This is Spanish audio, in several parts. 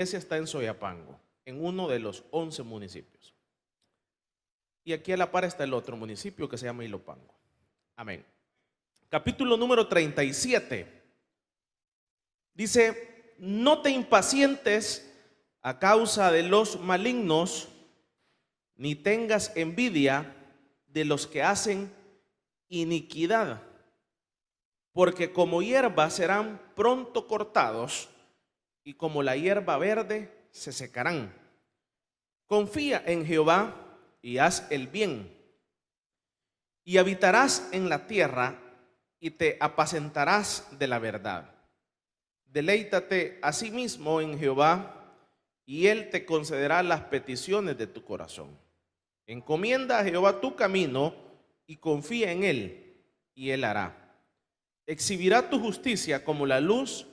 iglesia está en Soyapango, en uno de los 11 municipios. Y aquí a la par está el otro municipio que se llama Ilopango. Amén. Capítulo número 37. Dice: no te impacientes a causa de los malignos, ni tengas envidia de los que hacen iniquidad, porque como hierba serán pronto cortados, y como la hierba verde se secarán. Confía en Jehová y haz el bien, y habitarás en la tierra, y te apacentarás de la verdad. Deleítate asimismo en Jehová, y Él te concederá las peticiones de tu corazón. Encomienda a Jehová tu camino, y confía en Él, y Él hará. Exhibirá tu justicia como la luz,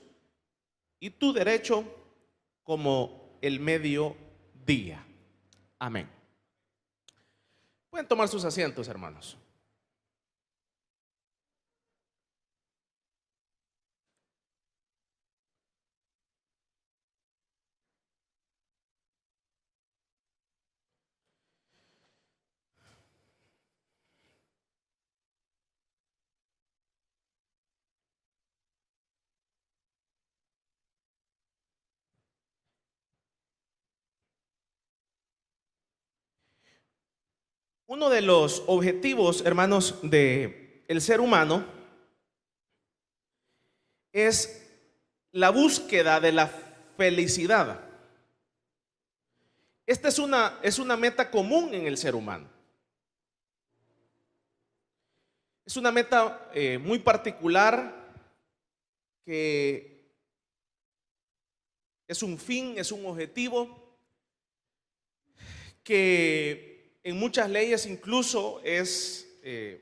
y tu derecho como el mediodía. Amén. Pueden tomar sus asientos, hermanos. Uno de los objetivos, hermanos, del ser humano es la búsqueda de la felicidad. Esta es una meta común en el ser humano. Es una meta muy particular, que es un fin, es un objetivo que en muchas leyes incluso es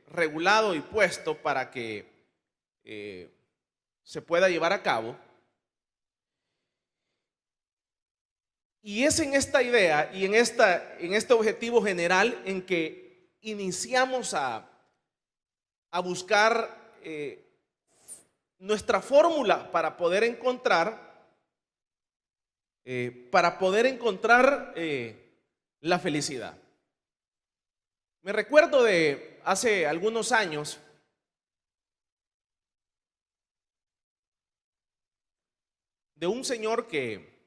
regulado y puesto para que se pueda llevar a cabo. Y es en esta idea y en este objetivo general en que iniciamos a buscar nuestra fórmula para poder encontrar la felicidad. Me recuerdo de hace algunos años de un señor que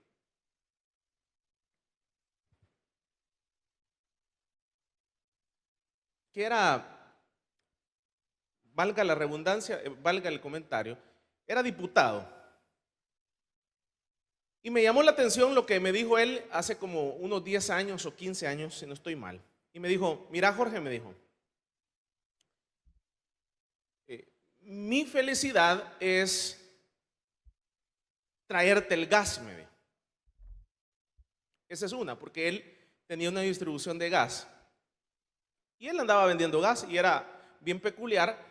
era, valga la redundancia, valga el comentario, era diputado. Y me llamó la atención lo que me dijo él hace como unos 10 años o 15 años, si no estoy mal. Y me dijo: mira, Jorge, me dijo, mi felicidad es traerte el gas, me dijo. Esa es una, porque él tenía una distribución de gas. Y él andaba vendiendo gas y era bien peculiar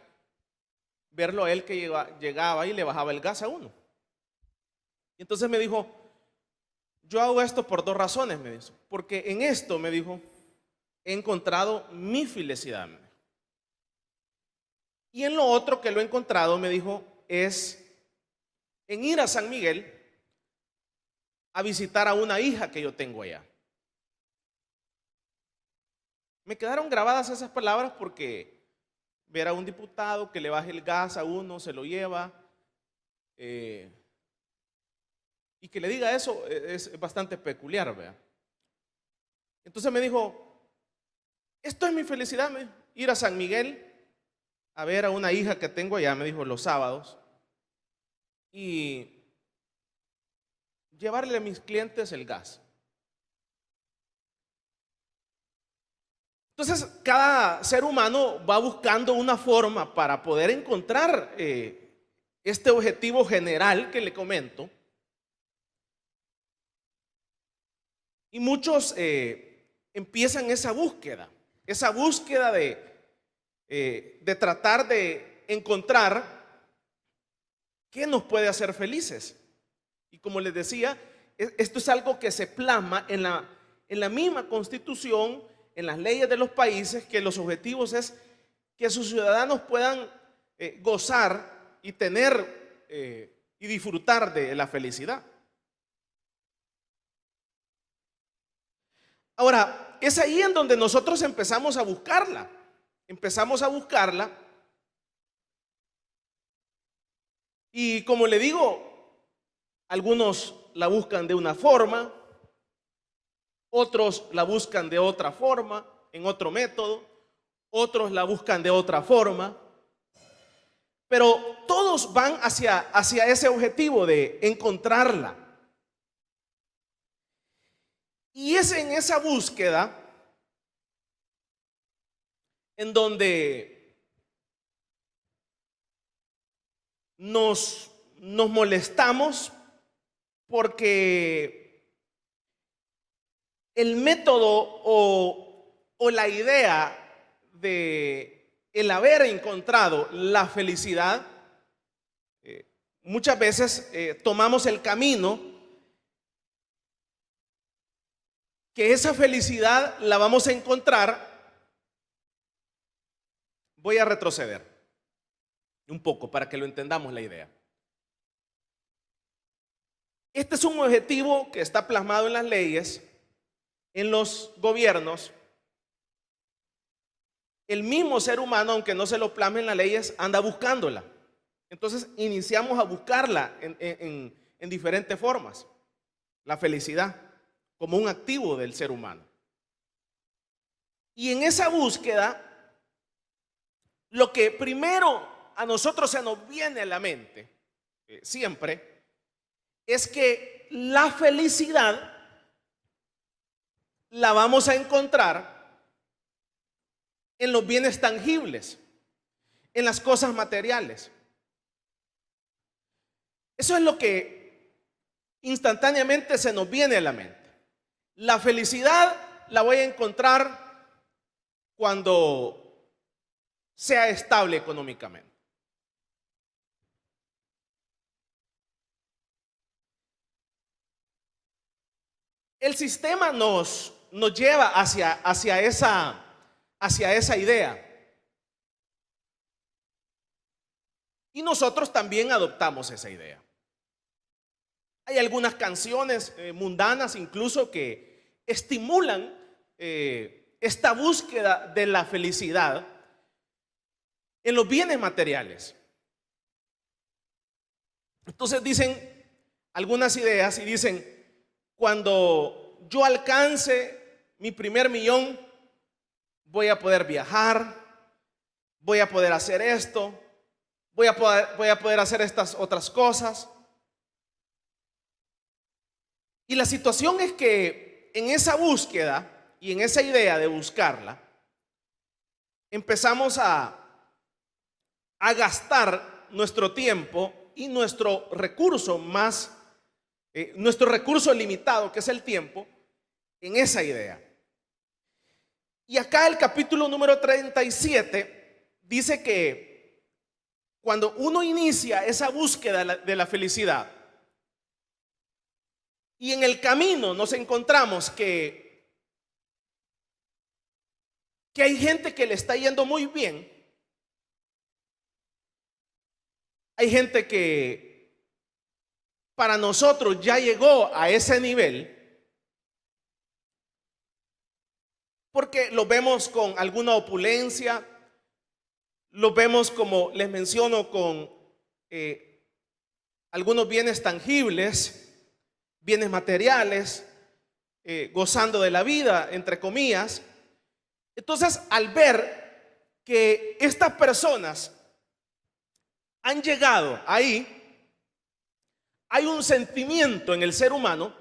verlo a él que llegaba y le bajaba el gas a uno. Y entonces me dijo: yo hago esto por dos razones, me dijo. Porque en esto, me dijo, he encontrado mi felicidad. Y en lo otro que lo he encontrado, me dijo, es en ir a San Miguel a visitar a una hija que yo tengo allá. Me quedaron grabadas esas palabras porque ver a un diputado que le baje el gas a uno, se lo lleva, y que le diga eso es bastante peculiar, ¿verdad? Entonces me dijo: esto es mi felicidad, me dijo, ir a San Miguel a ver a una hija que tengo allá, me dijo, los sábados, y llevarle a mis clientes el gas. Entonces, cada ser humano va buscando una forma para poder encontrar este objetivo general que le comento. Y muchos empiezan esa búsqueda de tratar de encontrar qué nos puede hacer felices. Y como les decía, esto es algo que se plasma en la misma Constitución, en las leyes de los países, que los objetivos es que sus ciudadanos puedan gozar y tener y disfrutar de la felicidad. Ahora, es ahí en donde nosotros empezamos a buscarla. Empezamos a buscarla. Y como le digo, algunos la buscan de una forma, otros la buscan de otra forma, en otro método, otros la buscan de otra forma, pero todos van hacia ese objetivo de encontrarla. Y es en esa búsqueda en donde nos molestamos, porque el método o la idea de el haber encontrado la felicidad, muchas veces tomamos el camino que esa felicidad la vamos a encontrar. Voy a retroceder un poco para que lo entendamos la idea. Este es un objetivo que está plasmado en las leyes, en los gobiernos. El mismo ser humano, aunque no se lo plasme en las leyes, anda buscándola. Entonces iniciamos a buscarla en diferentes formas. La felicidad como un activo del ser humano. Y en esa búsqueda, lo que primero a nosotros se nos viene a la mente, siempre, es que la felicidad la vamos a encontrar en los bienes tangibles, en las cosas materiales. Eso es lo que instantáneamente se nos viene a la mente. La felicidad la voy a encontrar cuando sea estable económicamente. El sistema nos lleva hacia esa idea. Y nosotros también adoptamos esa idea. Hay algunas canciones mundanas incluso que estimulan esta búsqueda de la felicidad en los bienes materiales. Entonces dicen algunas ideas y dicen: cuando yo alcance mi primer millón, voy a poder viajar, voy a poder hacer esto, voy a poder hacer estas otras cosas. Y la situación es que en esa búsqueda y en esa idea de buscarla, empezamos a gastar nuestro tiempo y nuestro recurso nuestro recurso limitado, que es el tiempo, en esa idea. Y acá el capítulo número 37 dice que cuando uno inicia esa búsqueda de la felicidad y en el camino nos encontramos que hay gente que le está yendo muy bien, hay gente que para nosotros ya llegó a ese nivel, porque lo vemos con alguna opulencia, lo vemos, como les menciono, con algunos bienes tangibles, bienes materiales, gozando de la vida, entre comillas. Entonces, al ver que estas personas han llegado ahí, hay un sentimiento en el ser humano,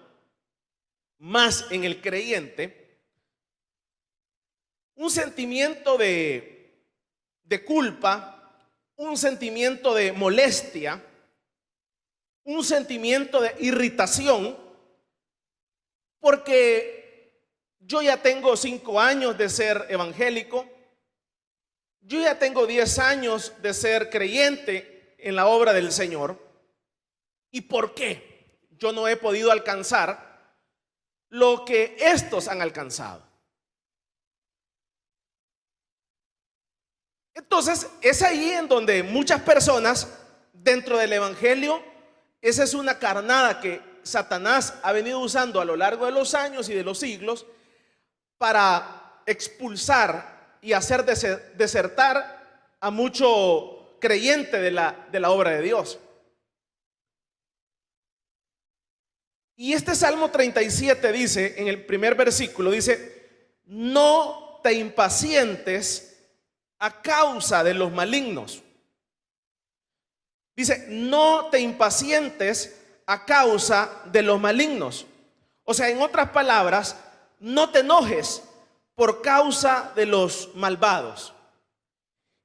más en el creyente, un sentimiento de culpa, un sentimiento de molestia, un sentimiento de irritación, porque yo ya tengo 5 años de ser evangélico, yo ya tengo 10 años de ser creyente en la obra del Señor. ¿Y por qué yo no he podido alcanzar lo que estos han alcanzado? Entonces, es ahí en donde muchas personas dentro del evangelio, esa es una carnada que Satanás ha venido usando a lo largo de los años y de los siglos para expulsar y hacer desertar a mucho creyente de la obra de Dios. Y este Salmo 37 dice, en el primer versículo, dice: no te impacientes a causa de los malignos. Dice: no te impacientes a causa de los malignos. O sea, en otras palabras, no te enojes por causa de los malvados.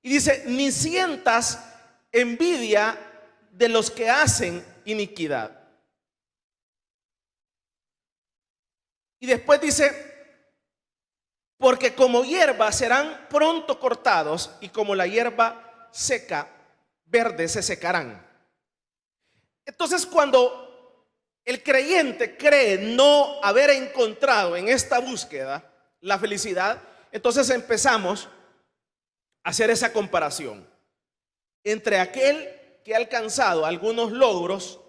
Y dice: ni sientas envidia de los que hacen iniquidad. Y después dice: porque como hierba serán pronto cortados, y como la hierba seca, verde, se secarán. Entonces, cuando el creyente cree no haber encontrado en esta búsqueda la felicidad, entonces empezamos a hacer esa comparación entre aquel que ha alcanzado algunos logros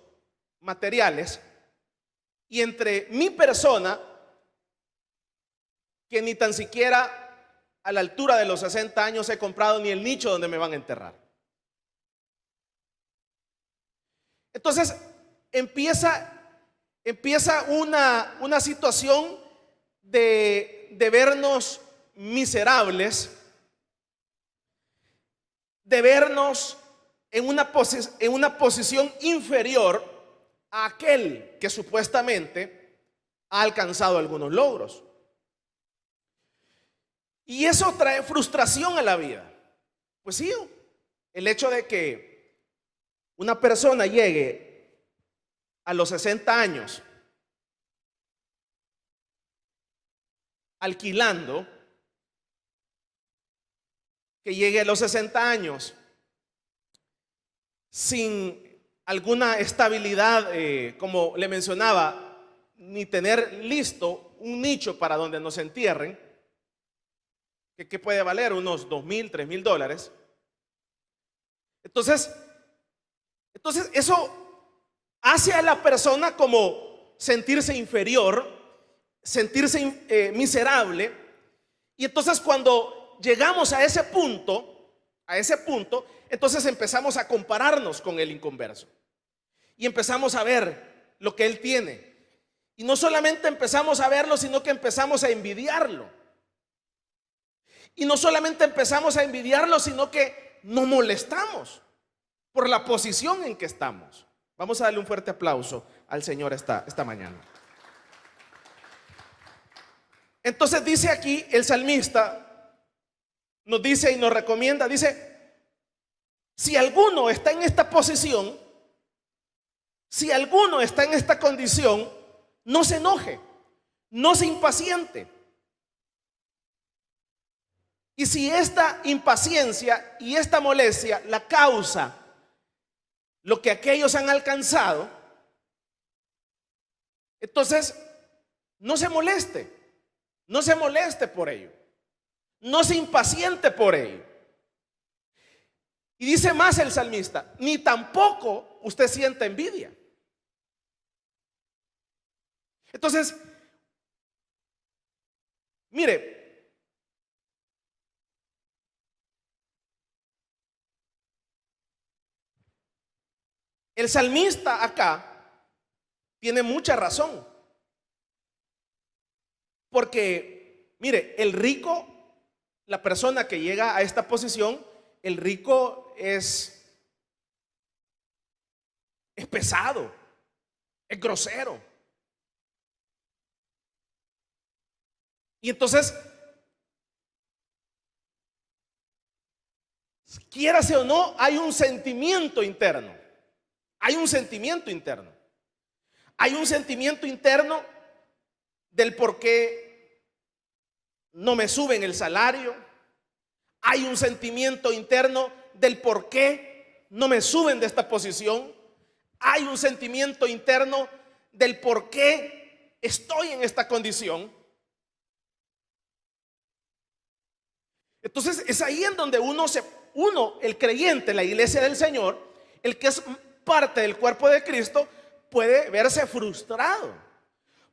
materiales y entre mi persona, que ni tan siquiera a la altura de los 60 años he comprado ni el nicho donde me van a enterrar. Entonces empieza una situación de vernos miserables, de vernos en una posición inferior a aquel que supuestamente ha alcanzado algunos logros. Y eso trae frustración a la vida. Pues sí, el hecho de que una persona llegue a los 60 años alquilando, que llegue a los 60 años sin alguna estabilidad, como le mencionaba, ni tener listo un nicho para donde nos entierren, que puede valer unos $2,000, $3,000. Entonces eso hace a la persona como sentirse inferior, sentirse miserable. Y entonces cuando llegamos a ese punto, entonces empezamos a compararnos con el inconverso y empezamos a ver lo que él tiene. Y no solamente empezamos a verlo, sino que empezamos a envidiarlo. Y no solamente empezamos a envidiarlo, sino que nos molestamos por la posición en que estamos. Vamos a darle un fuerte aplauso al Señor esta mañana. Entonces dice aquí el salmista, nos dice y nos recomienda, dice: si alguno está en esta posición, si alguno está en esta condición, no se enoje, no se impaciente. Y si esta impaciencia y esta molestia la causa lo que aquellos han alcanzado, entonces no se moleste por ello, no se impaciente por ello. Y dice más el salmista: ni tampoco usted sienta envidia. Entonces, mire, el salmista acá tiene mucha razón. Porque, mire, el rico, la persona que llega a esta posición, el rico es pesado, es grosero. Y entonces, quiérase o no, hay un sentimiento interno. Hay un sentimiento interno. Hay un sentimiento interno del por qué no me suben el salario. Hay un sentimiento interno del por qué no me suben de esta posición. Hay un sentimiento interno del por qué estoy en esta condición. Entonces es ahí en donde uno, el creyente, la iglesia del Señor, el que es parte del cuerpo de Cristo, puede verse frustrado,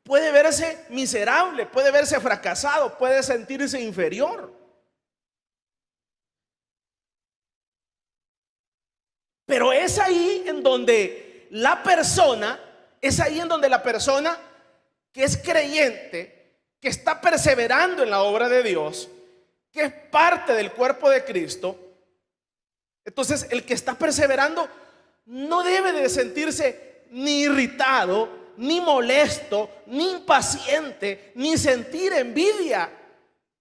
puede verse miserable, puede verse fracasado, puede sentirse inferior. Pero es ahí en donde la persona, que es creyente, que está perseverando en la obra de Dios, que es parte del cuerpo de Cristo, entonces el que está perseverando no debe de sentirse ni irritado, ni molesto, ni impaciente, ni sentir envidia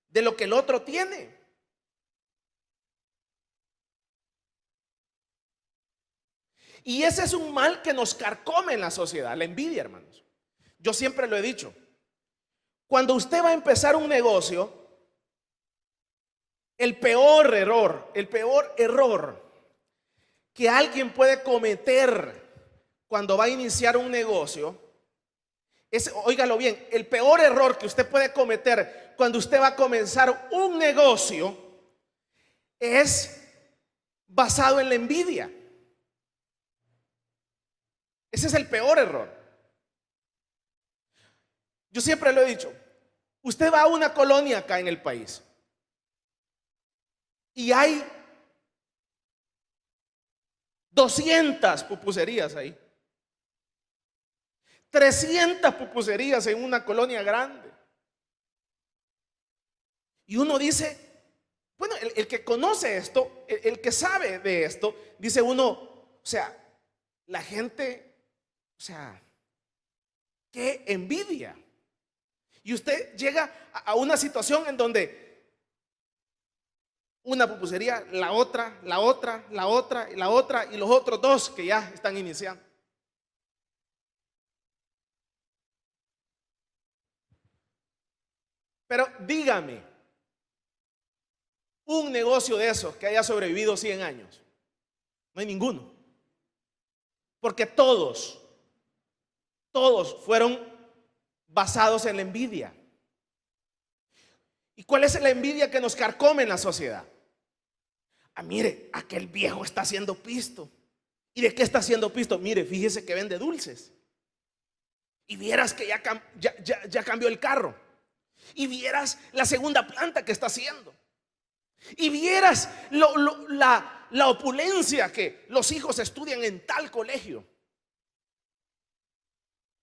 de lo que el otro tiene. Y ese es un mal que nos carcome en la sociedad, la envidia, hermanos. Yo siempre lo he dicho. Cuando usted va a empezar un negocio, el peor error que alguien puede cometer cuando va a iniciar un negocio es, óigalo bien, el peor error que usted puede cometer cuando usted va a comenzar un negocio es basado en la envidia. Ese es el peor error. Yo siempre lo he dicho. Usted va a una colonia acá en el país y hay 200 pupuserías ahí, 300 pupuserías en una colonia grande. Y uno dice, bueno, el que conoce esto, el que sabe de esto, dice uno, o sea, la gente, o sea, qué envidia. Y usted llega a una situación en donde una pupusería, la otra, y los otros dos que ya están iniciando. Pero dígame, un negocio de esos que haya sobrevivido 100 años, no hay ninguno. Porque todos fueron basados en la envidia. ¿Y cuál es la envidia que nos carcome en la sociedad? Ah, mire, aquel viejo está haciendo pisto. ¿Y de qué está haciendo pisto? Mire, fíjese que vende dulces. Y vieras que ya cambió el carro. Y vieras la segunda planta que está haciendo. Y vieras la opulencia que los hijos estudian en tal colegio.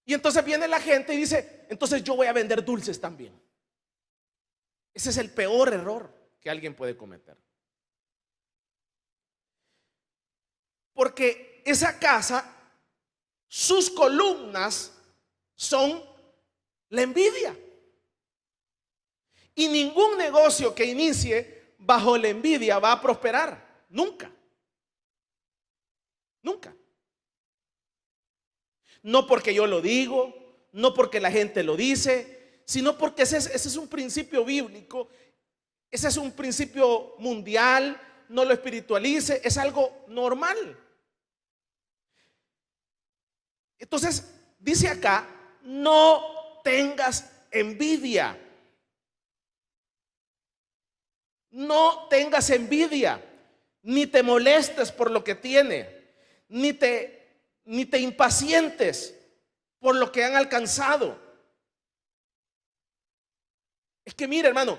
Y entonces viene la gente y dice, entonces yo voy a vender dulces también. Ese es el peor error que alguien puede cometer. Porque esa casa, sus columnas son la envidia. Y ningún negocio que inicie bajo la envidia va a prosperar. Nunca. Nunca. No porque yo lo digo, no porque la gente lo dice, sino porque ese es un principio bíblico, ese es un principio mundial, no lo espiritualice, es algo normal. Entonces, dice acá, no tengas envidia. No tengas envidia, ni te molestes por lo que tiene, ni te impacientes por lo que han alcanzado. Es que mire, hermano,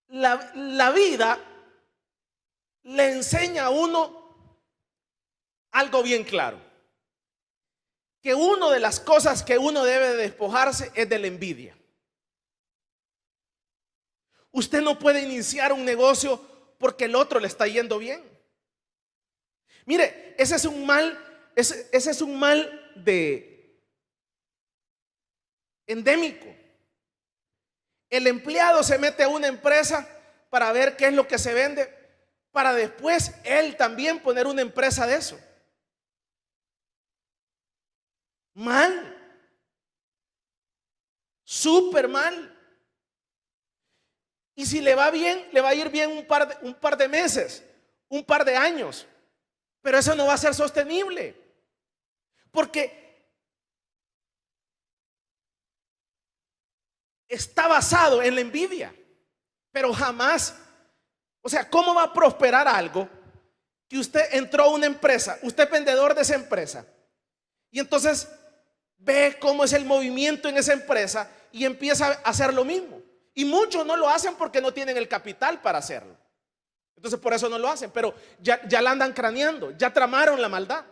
la vida le enseña a uno algo bien claro, que una de las cosas que uno debe de despojarse es de la envidia. Usted no puede iniciar un negocio porque el otro le está yendo bien. Mire, ese es un mal endémico. El empleado se mete a una empresa para ver qué es lo que se vende, para después él también poner una empresa de eso. Mal. Súper mal. Y si le va bien, le va a ir bien un par de meses, un par de años. Pero eso no va a ser sostenible. Porque está basado en la envidia. Pero jamás, o sea, ¿cómo va a prosperar algo que usted entró a una empresa, usted es vendedor de esa empresa, Y entonces ve cómo es el movimiento en esa empresa y empieza a hacer lo mismo. Y muchos no lo hacen porque no tienen el capital para hacerlo. Entonces por eso no lo hacen, pero ya la andan craneando, ya tramaron la maldad.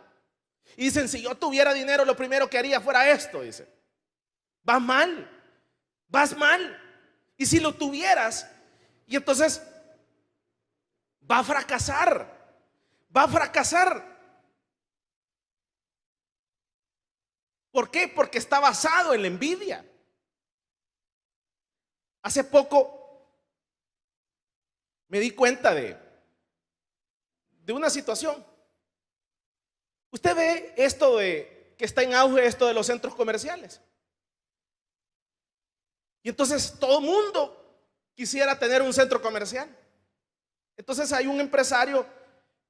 Y dicen, si yo tuviera dinero, lo primero que haría fuera esto, dice. Vas mal, vas mal. Y si lo tuvieras, y entonces va a fracasar, va a fracasar. ¿Por qué? Porque está basado en la envidia. Hace poco me di cuenta de una situación. Usted ve esto de que está en auge, esto de los centros comerciales. Y entonces todo mundo quisiera tener un centro comercial. Entonces hay un empresario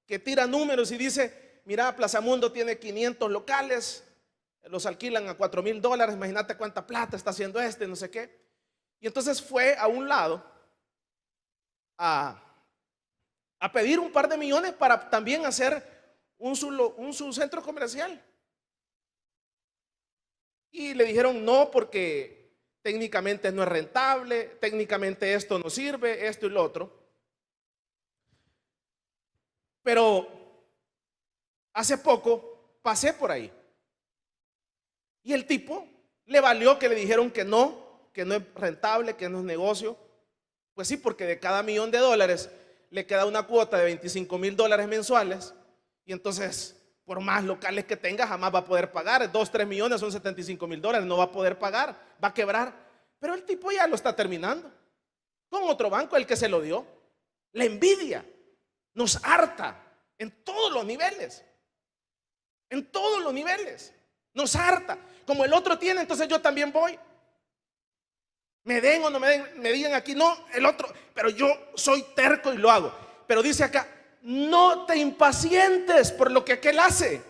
que tira números y dice, mira, Plaza Mundo tiene 500 locales, los alquilan a $4,000, imagínate cuánta plata está haciendo no sé qué. Y entonces fue a un lado a pedir un par de millones para también hacer un centro comercial. Y le dijeron no, porque técnicamente no es rentable, técnicamente esto no sirve, esto y lo otro. Pero hace poco pasé por ahí y el tipo le valió que le dijeron que no es rentable, que no es negocio. Pues sí, porque de cada $1,000,000 le queda una cuota de $25,000 mensuales. Y entonces, por más locales que tenga, jamás va a poder pagar. 2, 3 millones son $75,000, no va a poder pagar, va a quebrar. Pero el tipo ya lo está terminando con otro banco, el que se lo dio. La envidia nos harta en todos los niveles. En todos los niveles. Nos harta. Como el otro tiene, entonces yo también voy. Me den o no me den, me digan aquí, no, el otro, pero yo soy terco y lo hago. Pero dice acá, no te impacientes por lo que aquel hace.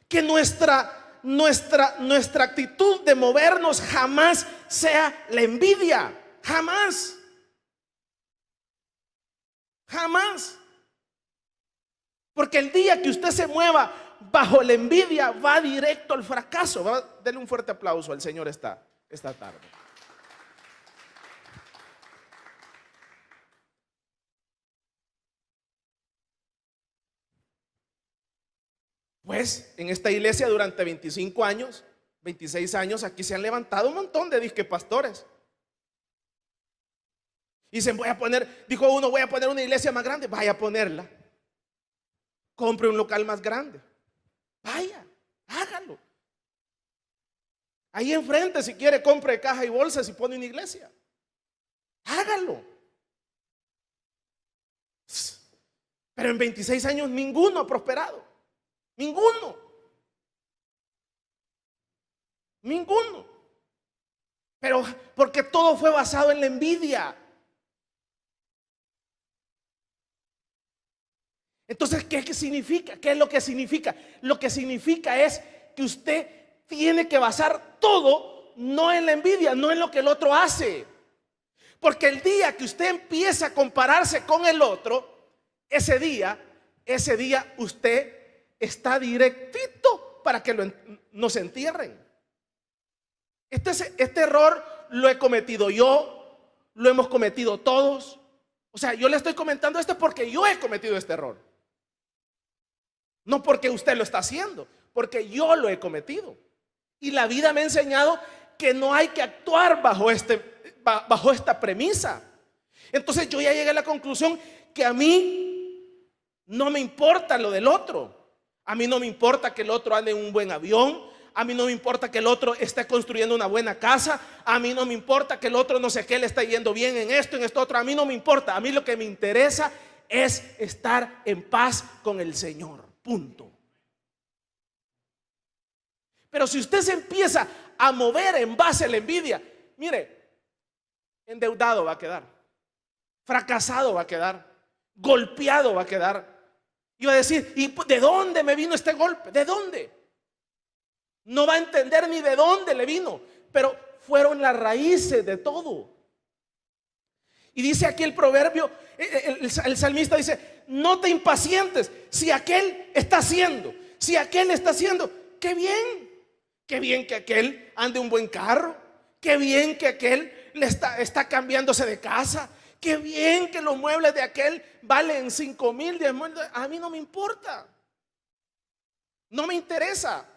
Que nuestra actitud de movernos jamás sea la envidia. Jamás. Jamás. Porque el día que usted se mueva bajo la envidia, va directo al fracaso. Denle un fuerte aplauso al Señor esta tarde. Pues en esta iglesia durante 25 años, 26 años, aquí se han levantado un montón de disque pastores. Dicen, dijo uno, voy a poner una iglesia más grande. Vaya a ponerla. Compre un local más grande. Vaya, hágalo. Ahí enfrente, si quiere, compre caja y bolsas y pone una iglesia. Hágalo. Pero en 26 años ninguno ha prosperado. Ninguno. Ninguno. Pero porque todo fue basado en la envidia. Entonces, ¿qué significa? ¿Qué es lo que significa? Lo que significa es que usted tiene que basar todo no en la envidia, no en lo que el otro hace. Porque el día que usted empieza a compararse con el otro, ese día usted está directito para que nos entierren. Este error lo he cometido yo, lo hemos cometido todos. O sea, yo le estoy comentando esto porque yo he cometido este error. No porque usted lo está haciendo, porque yo lo he cometido. Y la vida me ha enseñado que no hay que actuar bajo esta premisa. Entonces yo ya llegué a la conclusión que a mí no me importa lo del otro. A mí no me importa que el otro ande en un buen avión. A mí no me importa que el otro esté construyendo una buena casa. A mí no me importa que el otro no sé qué le está yendo bien en esto, en esto otro. A mí no me importa. A mí lo que me interesa es estar en paz con el Señor. Punto. Pero si usted se empieza a mover en base a la envidia, mire, endeudado va a quedar, fracasado va a quedar, golpeado va a quedar. Y va a decir, ¿y de dónde me vino este golpe? ¿De dónde? No va a entender ni de dónde le vino, pero fueron las raíces de todo. Y dice aquí el proverbio, el salmista dice, no te impacientes si aquel está haciendo, Si aquel está haciendo, qué bien que aquel ande un buen carro, qué bien que aquel está cambiándose de casa, qué bien que los muebles de aquel valen 5,000, 10,000. A mí no me importa, no me interesa.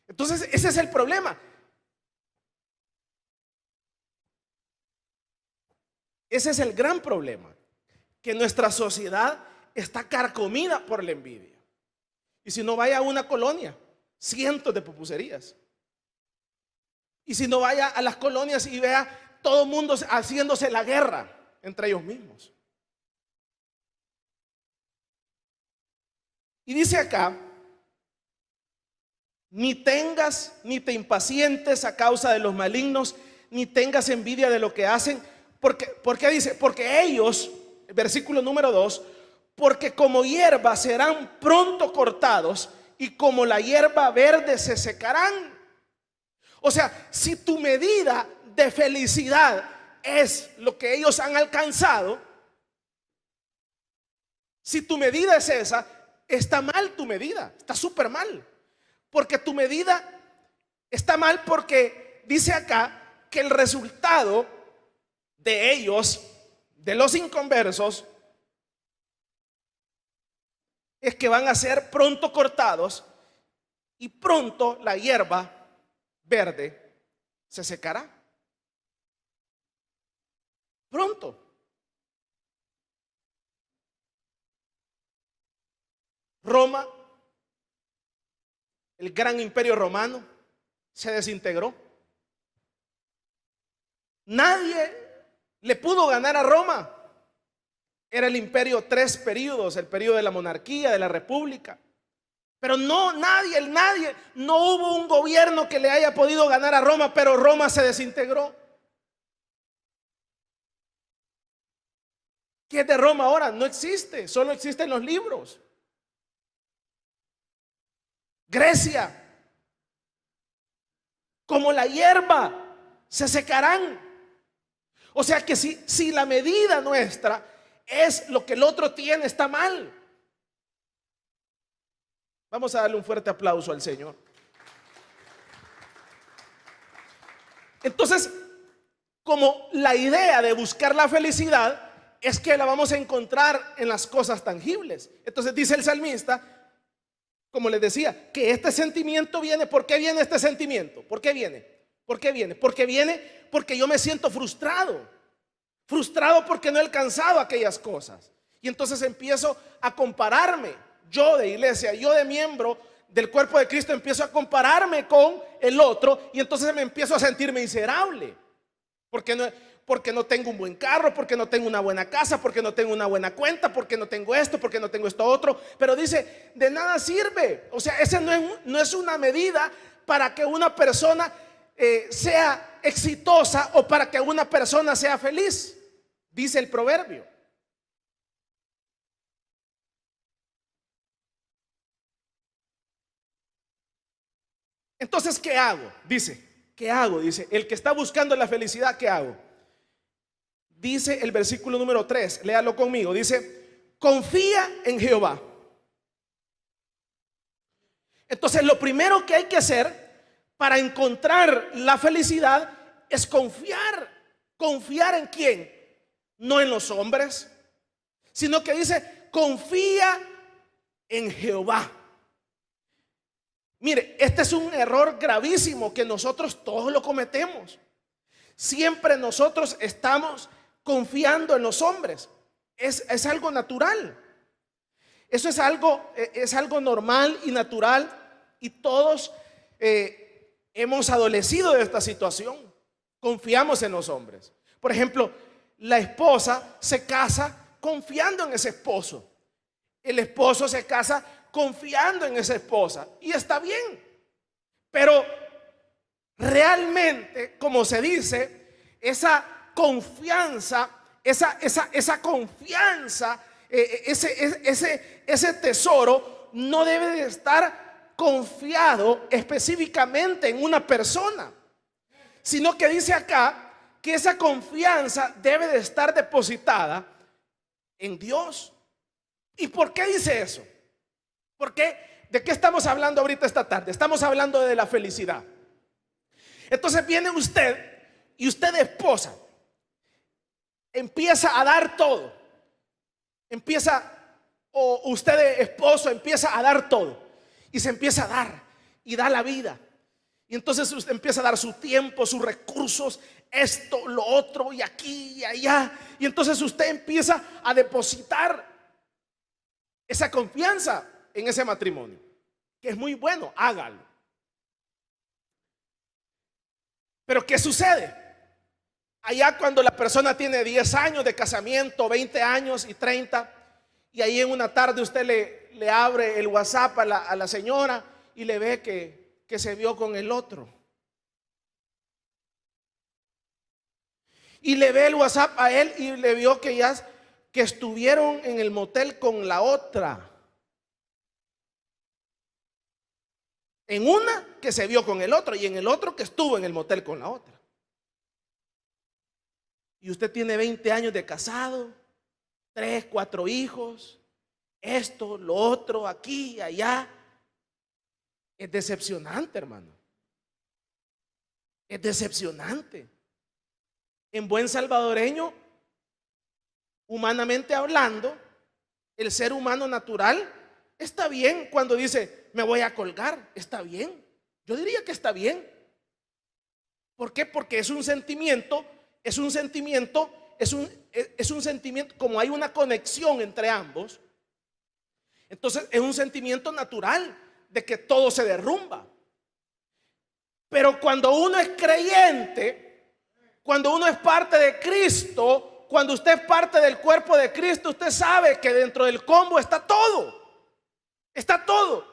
Entonces ese es el problema. Ese es el gran problema, que nuestra sociedad está carcomida por la envidia. Y si no, vaya a una colonia, cientos de pupuserías. Y si no, vaya a las colonias y vea todo el mundo haciéndose la guerra entre ellos mismos. Y dice acá: ni te impacientes a causa de los malignos, ni tengas envidia de lo que hacen. ¿Por qué dice? Porque ellos, versículo número 2, porque como hierba serán pronto cortados y como la hierba verde se secarán. O sea, si tu medida de felicidad es lo que ellos han alcanzado, si tu medida es esa, está mal tu medida, está súper mal. Porque tu medida está mal, porque dice acá que el resultado de ellos, de los inconversos, es que van a ser pronto cortados y pronto la hierba verde se secará. Pronto. Roma, el gran imperio romano, se desintegró. Nadie le pudo ganar a Roma. Era el imperio 3 períodos, el período de la monarquía, de la república. Pero nadie, no hubo un gobierno que le haya podido ganar a Roma, pero Roma se desintegró. ¿Qué es de Roma ahora? No existe, solo existen los libros. Grecia, como la hierba, se secarán. O sea que si la medida nuestra es lo que el otro tiene, está mal. Vamos a darle un fuerte aplauso al Señor. Entonces, como la idea de buscar la felicidad es que la vamos a encontrar en las cosas tangibles. Entonces dice el salmista, como les decía, que este sentimiento viene. ¿Por qué viene este sentimiento? ¿Por qué viene? ¿Por qué viene? Porque yo me siento frustrado porque no he alcanzado aquellas cosas. Y entonces empiezo a compararme, yo de iglesia, yo de miembro del cuerpo de Cristo, empiezo a compararme con el otro, y entonces me empiezo a sentir miserable, porque no tengo un buen carro, porque no tengo una buena casa, porque no tengo una buena cuenta, porque no tengo esto, porque no tengo esto otro. Pero dice, de nada sirve. O sea, esa no es una medida para que una persona sea exitosa o para que una persona sea feliz, dice el proverbio. Entonces, ¿qué hago? Dice, ¿qué hago? Dice, el que está buscando la felicidad, ¿qué hago? Dice el versículo número 3, léalo conmigo. Dice, confía en Jehová. Entonces, lo primero que hay que hacer para encontrar la felicidad es confiar. ¿Confiar en quién? No en los hombres, sino que dice, confía en Jehová. Mire, este es un error gravísimo que nosotros todos lo cometemos. Siempre nosotros estamos confiando en los hombres. Es algo natural. Eso es algo normal y natural, y todos hemos adolecido de esta situación. Confiamos en los hombres. Por ejemplo, la esposa se casa confiando en ese esposo. El esposo se casa confiando en esa esposa, y está bien. Pero realmente, como se dice, esa confianza, ese tesoro no debe de estar confiado específicamente en una persona, sino que dice acá que esa confianza debe de estar depositada en Dios. ¿Y por qué dice eso? ¿Por qué? ¿De qué estamos hablando ahorita esta tarde? Estamos hablando de la felicidad. Entonces viene usted y usted de esposa empieza a dar todo. O usted de esposo empieza a dar todo. Y se empieza a dar y da la vida. Y entonces usted empieza a dar su tiempo, sus recursos, esto, lo otro, y aquí y allá. Y entonces usted empieza a depositar esa confianza en ese matrimonio, que es muy bueno, hágalo. Pero ¿qué sucede? Allá cuando la persona tiene 10 años de casamiento, 20 años y 30, y ahí en una tarde usted le abre el WhatsApp a la señora y le ve que se vio con el otro. Y le ve el WhatsApp a él y le vio que estuvieron en el motel con la otra. En una que se vio con el otro y en el otro que estuvo en el motel con la otra. Y usted tiene 20 años de casado, 3, 4 hijos, esto, lo otro, aquí, allá. Es decepcionante, hermano. Es decepcionante. En buen salvadoreño, humanamente hablando, el ser humano natural está bien cuando dice, me voy a colgar, está bien. Yo diría que está bien. ¿Por qué? Porque es un sentimiento, como hay una conexión entre ambos, entonces es un sentimiento natural de que todo se derrumba. Pero cuando uno es creyente, cuando uno es parte de Cristo, cuando usted es parte del cuerpo de Cristo, usted sabe que dentro del combo está todo. Está todo.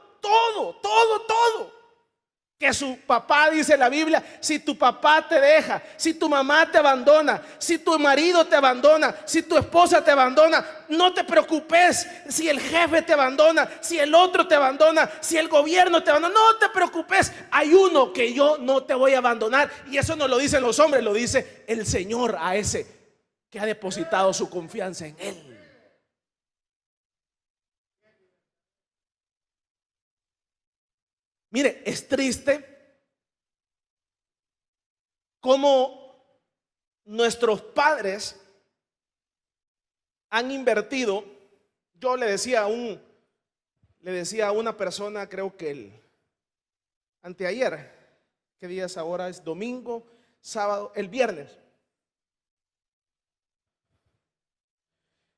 Que su papá, dice la Biblia, si tu papá te deja, si tu mamá te abandona, si tu marido te abandona, si tu esposa te abandona, no te preocupes. Si el jefe te abandona, si el otro te abandona, si el gobierno te abandona, no te preocupes. Hay uno que yo no te voy a abandonar. Y eso no lo dicen los hombres, lo dice el Señor a ese que ha depositado su confianza en Él. Mire, es triste cómo nuestros padres han invertido. Yo le decía a una persona, creo que anteayer, ¿qué día es ahora? Es domingo, sábado, el viernes.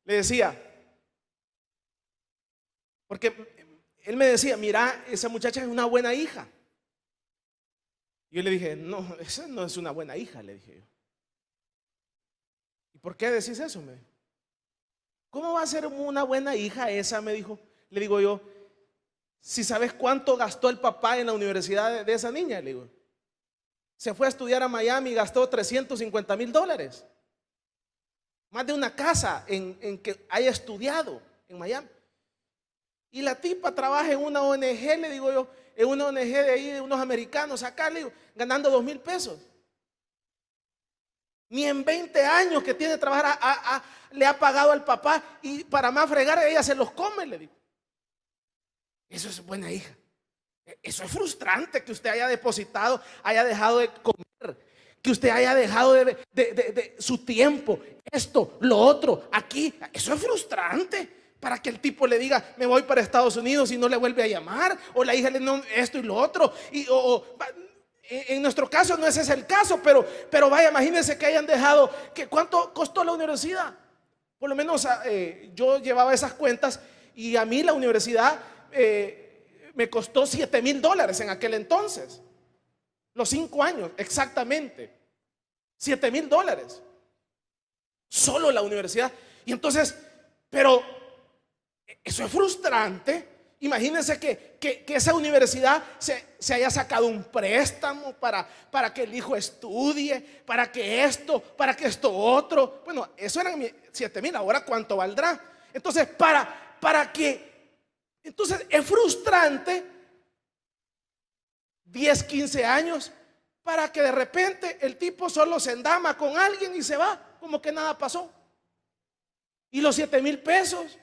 Le decía, porque él me decía, mira, esa muchacha es una buena hija. Yo le dije, no, esa no es una buena hija, le dije yo. ¿Y por qué decís eso? Me dijo. ¿Cómo va a ser una buena hija esa? Me dijo. Le digo yo, si sabes cuánto gastó el papá en la universidad de esa niña, le digo. Se fue a estudiar a Miami y gastó $350,000. Más de una casa en que haya estudiado en Miami. Y la tipa trabaja en una ONG, le digo yo, en una ONG de ahí, de unos americanos acá, le digo, ganando $2,000. Ni en 20 años que tiene de trabajar le ha pagado al papá, y para más fregar ella se los come, le digo. Eso es buena hija. Eso es frustrante, que usted haya depositado, haya dejado de comer, que usted haya dejado de su tiempo, esto, lo otro, aquí. Eso es frustrante. Para que el tipo le diga, me voy para Estados Unidos, y no le vuelve a llamar, o la hija le no, esto y lo otro. En nuestro caso no ese es el caso, pero vaya, imagínense que hayan dejado, que ¿cuánto costó la universidad? Por lo menos yo llevaba esas cuentas, y a mí la universidad me costó $7,000 en aquel entonces. Los 5 años, exactamente. $7,000. Solo la universidad. Y entonces, pero eso es frustrante. Imagínense que esa universidad se haya sacado un préstamo para que el hijo estudie, para que esto otro. Bueno, eso eran 7,000, ahora ¿cuánto valdrá? Entonces, entonces es frustrante 10, 15 años para que de repente el tipo solo se endama con alguien y se va, como que nada pasó. Y los 7,000 pesos.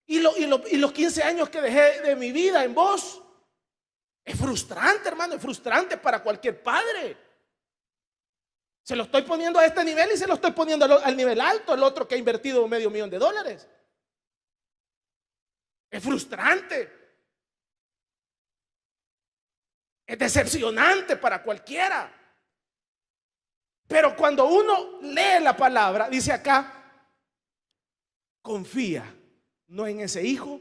Y los 15 años que dejé de mi vida en vos. Es frustrante, hermano, es frustrante para cualquier padre. Se lo estoy poniendo a este nivel y se lo estoy poniendo al nivel alto, el otro que ha invertido $500,000. Es frustrante. Es decepcionante para cualquiera. Pero cuando uno lee la palabra, dice acá, confía, no en ese hijo,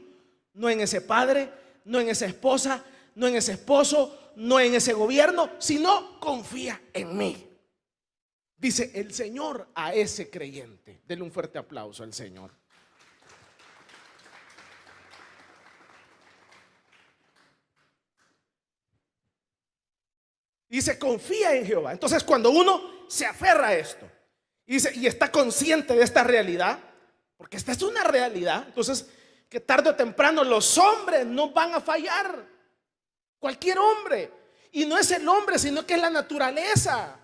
no en ese padre, no en esa esposa, no en ese esposo, no en ese gobierno, sino confía en mí. Dice el Señor a ese creyente. Denle un fuerte aplauso al Señor. Dice, confía en Jehová. Entonces, cuando uno se aferra a esto y está consciente de esta realidad, porque esta es una realidad, entonces, que tarde o temprano los hombres no van a fallar. Cualquier hombre. Y no es el hombre, sino que es la naturaleza.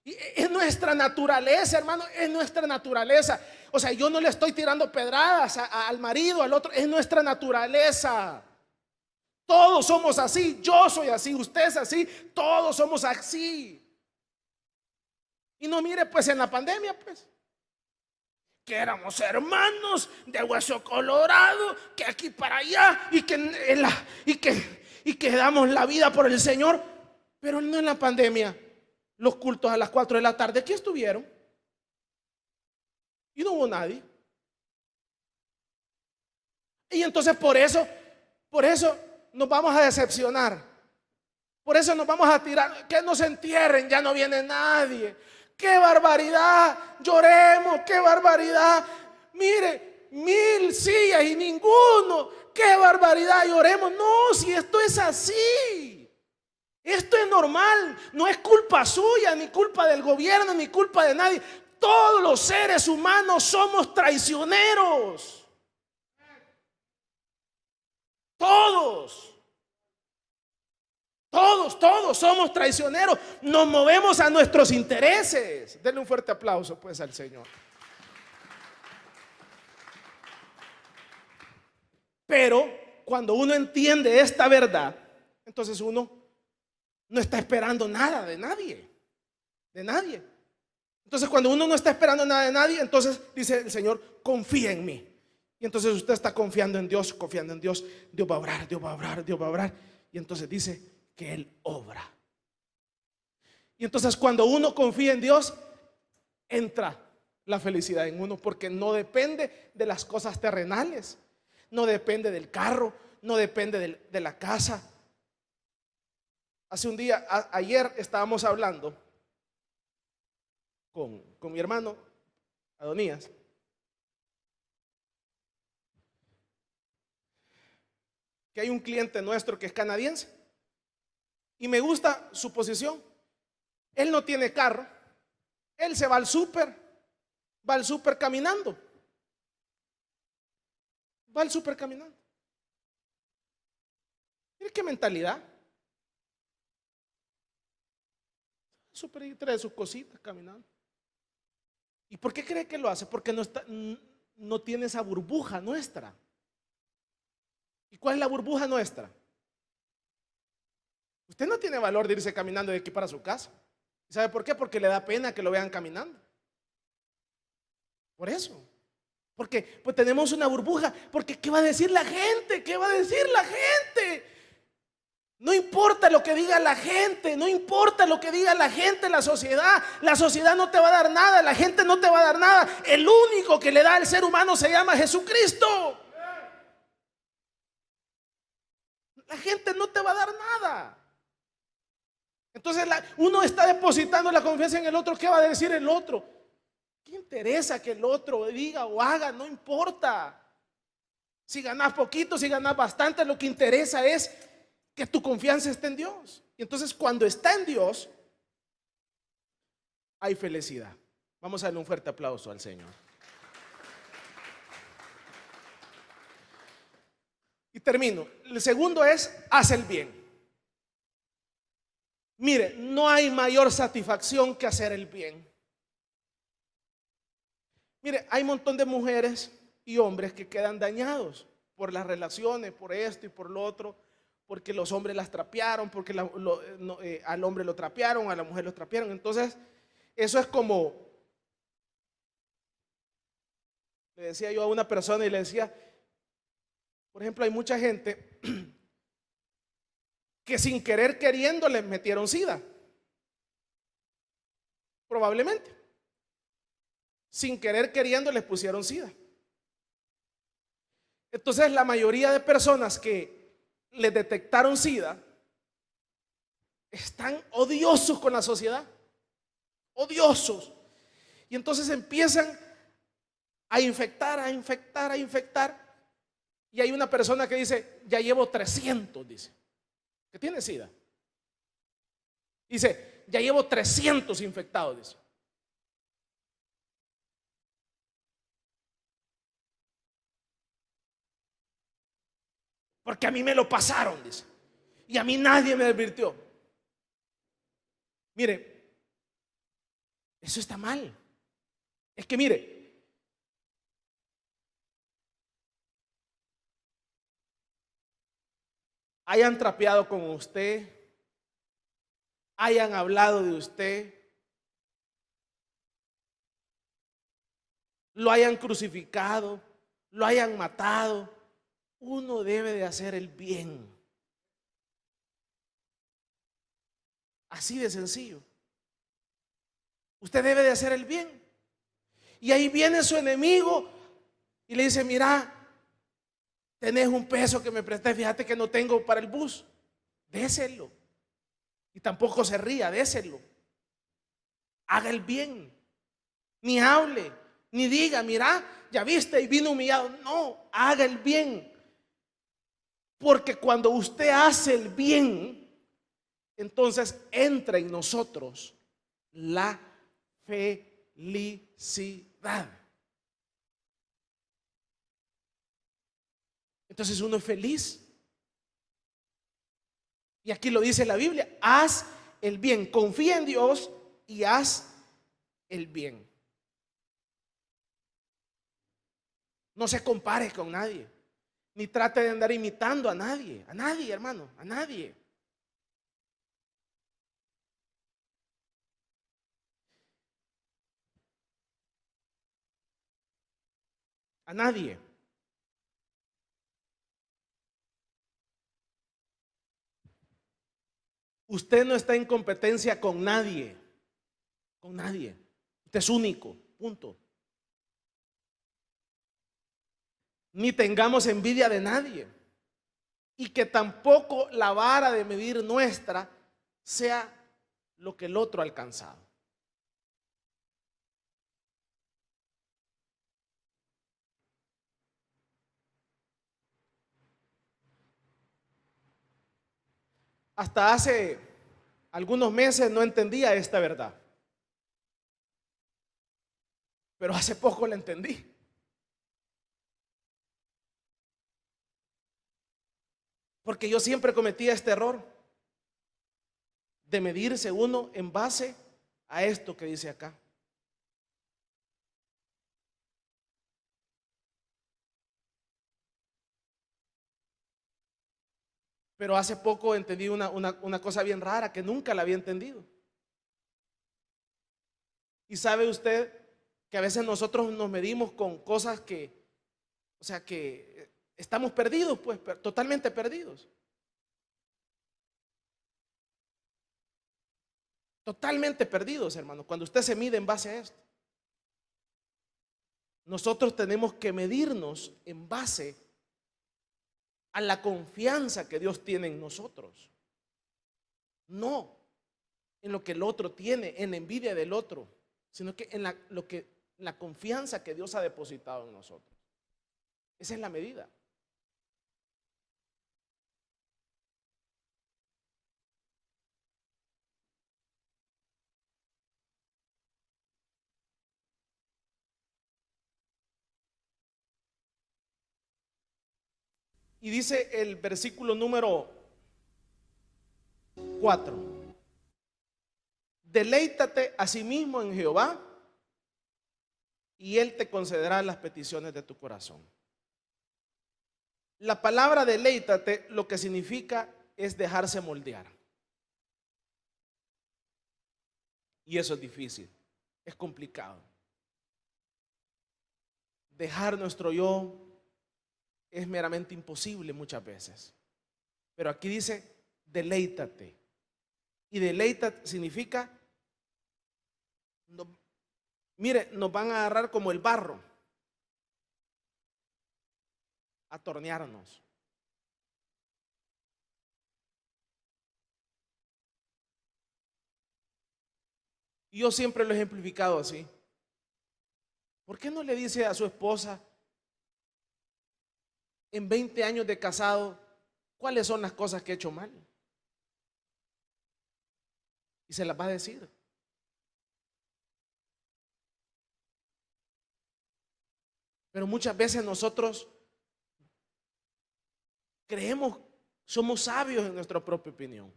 Y es nuestra naturaleza, hermano, es nuestra naturaleza. O sea, yo no le estoy tirando pedradas al marido, al otro, es nuestra naturaleza. Todos somos así, yo soy así, usted es así, todos somos así. Y no mire pues en la pandemia pues, que éramos hermanos de hueso colorado, que aquí para allá y que damos la vida por el Señor. Pero no en la pandemia, los cultos a las 4 de la tarde, ¿qué estuvieron? Y no hubo nadie. Y entonces por eso nos vamos a decepcionar. Por eso nos vamos a tirar. Que nos entierren, ya no viene nadie. ¡Qué barbaridad! Lloremos, ¡qué barbaridad! Mire, 1,000 sillas y ninguno. ¡Qué barbaridad! Lloremos. No, si esto es así. Esto es normal. No es culpa suya, ni culpa del gobierno, ni culpa de nadie. Todos los seres humanos somos traicioneros. Todos somos traicioneros. Nos movemos a nuestros intereses. Denle un fuerte aplauso pues al Señor. Pero cuando uno entiende esta verdad, entonces uno no está esperando nada de nadie. De nadie. Entonces cuando uno no está esperando nada de nadie, entonces dice el Señor, confía en mí. Y entonces usted está confiando en Dios, Dios va a obrar, Dios va a obrar, Dios va a obrar. Y entonces dice que Él obra. Y entonces cuando uno confía en Dios, entra la felicidad en uno, porque no depende de las cosas terrenales, no depende del carro, no depende de la casa. Hace un día, ayer estábamos hablando con mi hermano Adonías. Que hay un cliente nuestro que es canadiense y me gusta su posición. Él no tiene carro, él se va al súper caminando. Va al súper caminando. Mire qué mentalidad. Súper y trae sus cositas caminando. ¿Y por qué cree que lo hace? Porque no tiene esa burbuja nuestra. ¿Y cuál es la burbuja nuestra? Usted no tiene valor de irse caminando de aquí para su casa. ¿Y sabe por qué? Porque le da pena que lo vean caminando. Por eso. Porque pues tenemos una burbuja. Porque ¿qué va a decir la gente? ¿Qué va a decir la gente? No importa lo que diga la gente. No importa lo que diga la gente, la sociedad. La sociedad no te va a dar nada. La gente no te va a dar nada. El único que le da al ser humano se llama Jesucristo. La gente no te va a dar nada. Entonces uno está depositando la confianza en el otro. ¿Qué va a decir el otro? ¿Qué interesa que el otro diga o haga? No importa. Si ganas poquito, si ganas bastante, lo que interesa es que tu confianza esté en Dios. Y entonces cuando está en Dios, hay felicidad. Vamos a darle un fuerte aplauso al Señor. Y termino. El segundo es, haz el bien. Mire, no hay mayor satisfacción que hacer el bien. Mire, hay un montón de mujeres y hombres que quedan dañados por las relaciones, por esto y por lo otro, porque los hombres las trapearon, porque al hombre lo trapearon, a la mujer lo trapearon. Entonces, eso es como, le decía yo a una persona y le decía, por ejemplo, hay mucha gente que sin querer queriendo les metieron SIDA. Probablemente. Sin querer queriendo les pusieron SIDA. Entonces la mayoría de personas que les detectaron SIDA están odiosos con la sociedad. Odiosos. Y entonces empiezan a infectar, a infectar, a infectar. Y hay una persona que dice, ya llevo 300, dice, que tiene SIDA. Dice, ya llevo 300 infectados, dice. Porque a mí me lo pasaron, dice. Y a mí nadie me advirtió. Mire, eso está mal. Es que mire, hayan trapeado con usted, hayan hablado de usted, lo hayan crucificado, lo hayan matado, uno debe de hacer el bien. Así de sencillo. Usted debe de hacer el bien. Y ahí viene su enemigo y le dice, mira, tenés un peso que me presté, fíjate que no tengo para el bus. Déselo. Y tampoco se ría, déselo. Haga el bien. Ni hable, ni diga, mira, ya viste y vino humillado. No, haga el bien. Porque cuando usted hace el bien, entonces entra en nosotros la felicidad. Entonces uno es feliz. Y aquí lo dice la Biblia, haz el bien, confía en Dios y haz el bien. No se compare con nadie, ni trate de andar imitando a nadie, hermano, a nadie. A nadie. Usted no está en competencia con nadie. Con nadie. Usted es único. Punto. Ni tengamos envidia de nadie. Y que tampoco la vara de medir nuestra sea lo que el otro ha alcanzado. Hasta hace algunos meses no entendía esta verdad. Pero hace poco la entendí. Porque yo siempre cometía este error de medirse uno en base a esto que dice acá. Pero hace poco entendí una cosa bien rara que nunca la había entendido. Y sabe usted que a veces nosotros nos medimos con cosas que, o sea, que estamos perdidos, pues, totalmente perdidos. Totalmente perdidos, hermanos, cuando usted se mide en base a esto. Nosotros tenemos que medirnos en base a la confianza que Dios tiene en nosotros. No en lo que el otro tiene, en la envidia del otro, sino que en la confianza que Dios ha depositado en nosotros. Esa es la medida. Y dice el versículo número 4: deleítate a sí mismo en Jehová y Él te concederá las peticiones de tu corazón. La palabra deleítate lo que significa es dejarse moldear. Y eso es difícil, es complicado. Dejar nuestro yo es meramente imposible muchas veces. Pero aquí dice, deleítate. Y deleítate significa, mire, nos van a agarrar como el barro, a tornearnos. Y yo siempre lo he ejemplificado así. ¿Por qué no le dice a su esposa en 20 años de casado cuáles son las cosas que he hecho mal? Y se las va a decir. Pero muchas veces nosotros creemos, somos sabios en nuestra propia opinión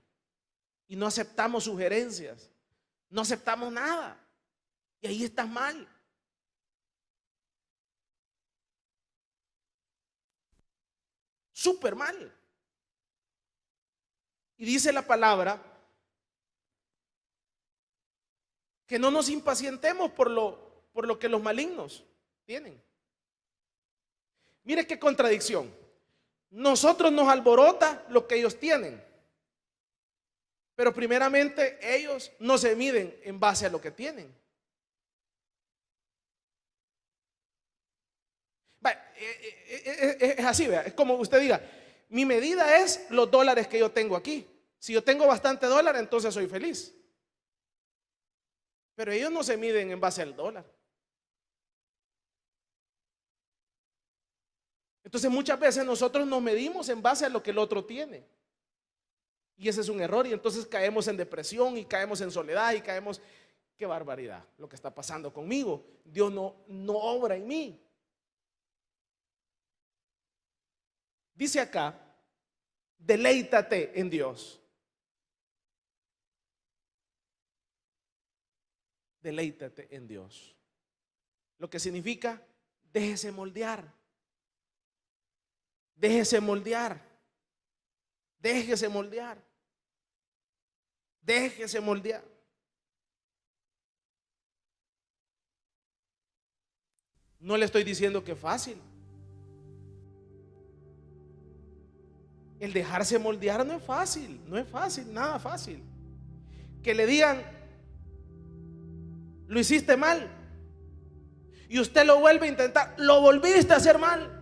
y no aceptamos sugerencias, no aceptamos nada. Y ahí estás mal. Súper mal. Y dice la palabra que no nos impacientemos por lo que los malignos tienen. Mire qué contradicción. Nosotros nos alborota lo que ellos tienen, pero primeramente ellos no se miden en base a lo que tienen. Es así, vea. Es como usted diga, mi medida es los dólares que yo tengo aquí. Si yo tengo bastante dólar, entonces soy feliz. Pero ellos no se miden en base al dólar. Entonces muchas veces nosotros nos medimos en base a lo que el otro tiene. Y ese es un error. Y entonces caemos en depresión y caemos en soledad y caemos, qué barbaridad lo que está pasando conmigo. Dios no obra en mí. Dice acá, deleítate en Dios. Deleítate en Dios. Lo que significa, déjese moldear. Déjese moldear. Déjese moldear. Déjese moldear. No le estoy diciendo que es fácil. El dejarse moldear no es fácil, no es fácil, nada fácil. Que le digan, lo hiciste mal, y usted lo vuelve a intentar, lo volviste a hacer mal.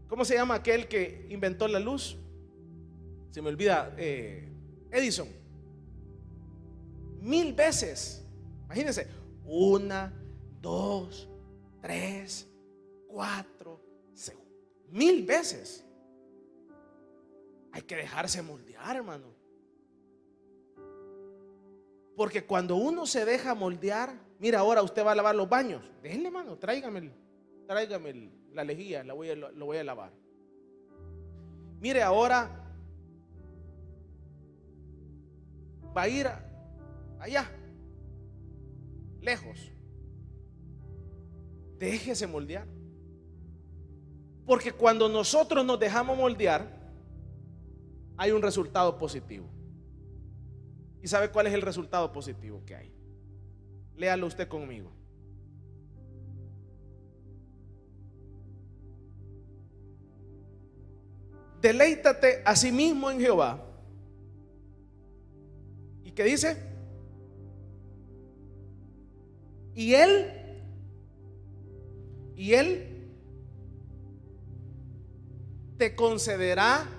¿Cómo se llama aquel que inventó la luz? Se me olvida, Edison. 1000 veces, imagínense, 1, 2, 3, 4, 1000 veces. Hay que dejarse moldear, hermano. Porque cuando uno se deja moldear, mira, ahora usted va a lavar los baños. Déjenle, hermano, tráigame la lejía, lo voy a lavar. Mire, ahora va a ir allá, lejos. Déjese moldear. Porque cuando nosotros nos dejamos moldear, hay un resultado positivo. ¿Y sabe cuál es el resultado positivo que hay? Léalo usted conmigo. Deleítate a sí mismo en Jehová. ¿Y qué dice? Y Él te concederá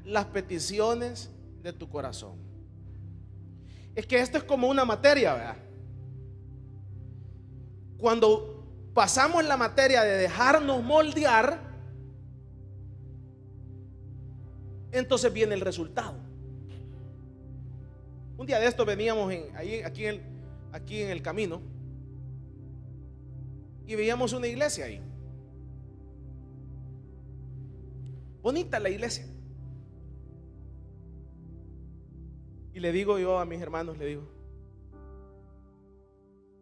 las peticiones de tu corazón. Es que esto es como una materia, ¿verdad? Cuando pasamos la materia de dejarnos moldear, entonces viene el resultado. Un día de esto veníamos aquí en el camino y veíamos una iglesia ahí. Bonita la iglesia. Y le digo yo a mis hermanos, le digo,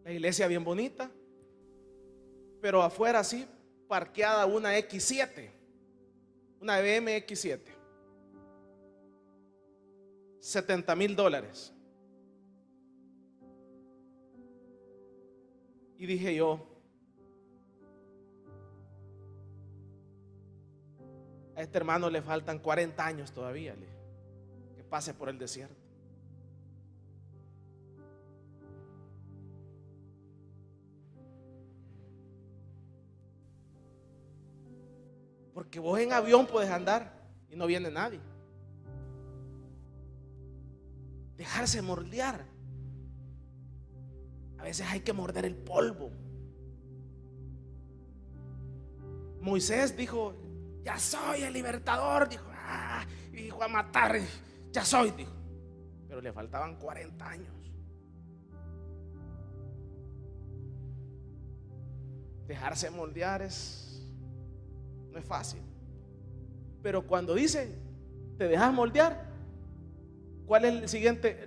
La iglesia bien bonita, pero afuera así, parqueada una X7, una BM X7, $70,000. Y dije yo, a este hermano le faltan 40 años todavía, que pase por el desierto. Porque vos en avión puedes andar y no viene nadie. Dejarse moldear. A veces hay que morder el polvo. Moisés dijo, ya soy el libertador. Dijo, y dijo a matar, ya soy, dijo. Pero le faltaban 40 años. Dejarse moldear no es fácil. Pero cuando dice, te dejas moldear, ¿cuál es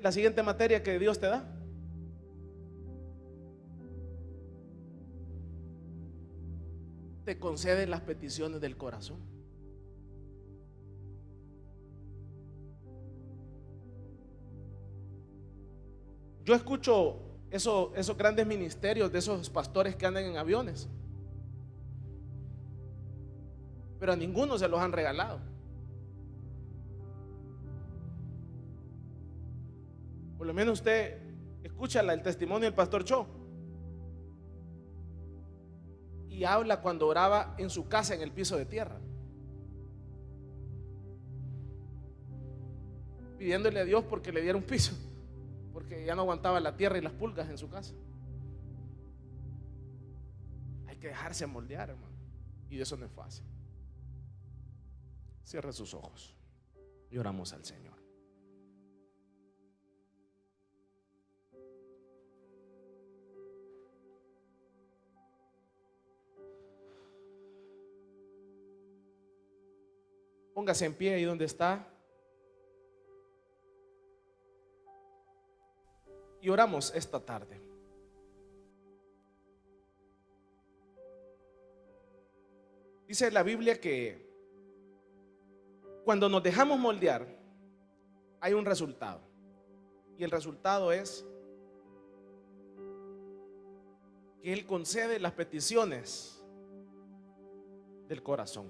la siguiente materia que Dios te da? Te concede las peticiones del corazón. Yo escucho esos grandes ministerios de esos pastores que andan en aviones, pero a ninguno se los han regalado. Por lo menos usted escucha el testimonio del pastor Cho y habla cuando oraba en su casa en el piso de tierra, pidiéndole a Dios porque le diera un piso, porque ya no aguantaba la tierra y las pulgas en su casa. Hay que dejarse moldear, hermano, y de eso no es fácil. Cierre sus ojos y oramos al Señor. Póngase en pie ahí donde está y oramos esta tarde. Dice la Biblia que cuando nos dejamos moldear hay un resultado, y el resultado es que Él concede las peticiones del corazón.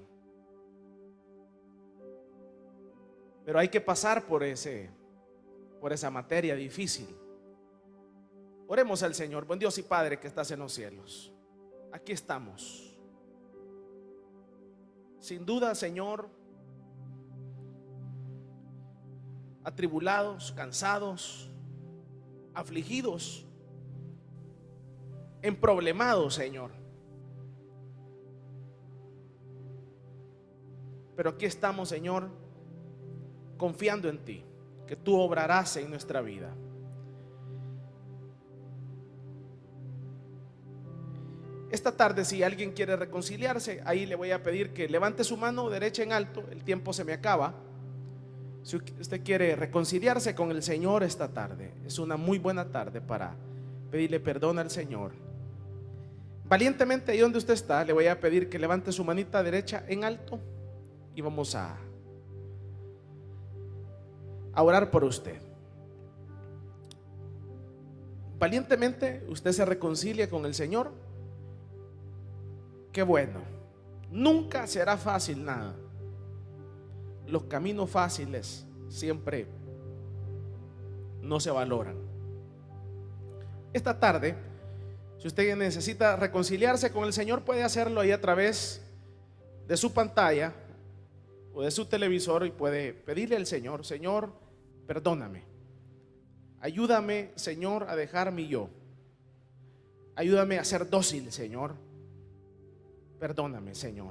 Pero hay que pasar por esa materia difícil. Oremos al Señor. Buen Dios y Padre que estás en los cielos, aquí estamos. Sin duda, Señor, atribulados, cansados, afligidos, emproblemados, Señor. Pero aquí estamos, Señor, confiando en ti, que tú obrarás en nuestra vida. Esta tarde, si alguien quiere reconciliarse, ahí le voy a pedir que levante su mano derecha en alto. El tiempo se me acaba. Si usted quiere reconciliarse con el Señor esta tarde, es una muy buena tarde para pedirle perdón al Señor. Valientemente, ahí donde usted está, le voy a pedir que levante su manita derecha en alto y vamos a orar por usted. Valientemente usted se reconcilia con el Señor. Qué bueno. Nunca será fácil nada. Los caminos fáciles siempre no se valoran. Esta tarde, si usted necesita reconciliarse con el Señor, puede hacerlo ahí a través de su pantalla o de su televisor, y puede pedirle al Señor: Señor, perdóname. Ayúdame, Señor, a dejar mi yo. Ayúdame a ser dócil, Señor. Perdóname, Señor.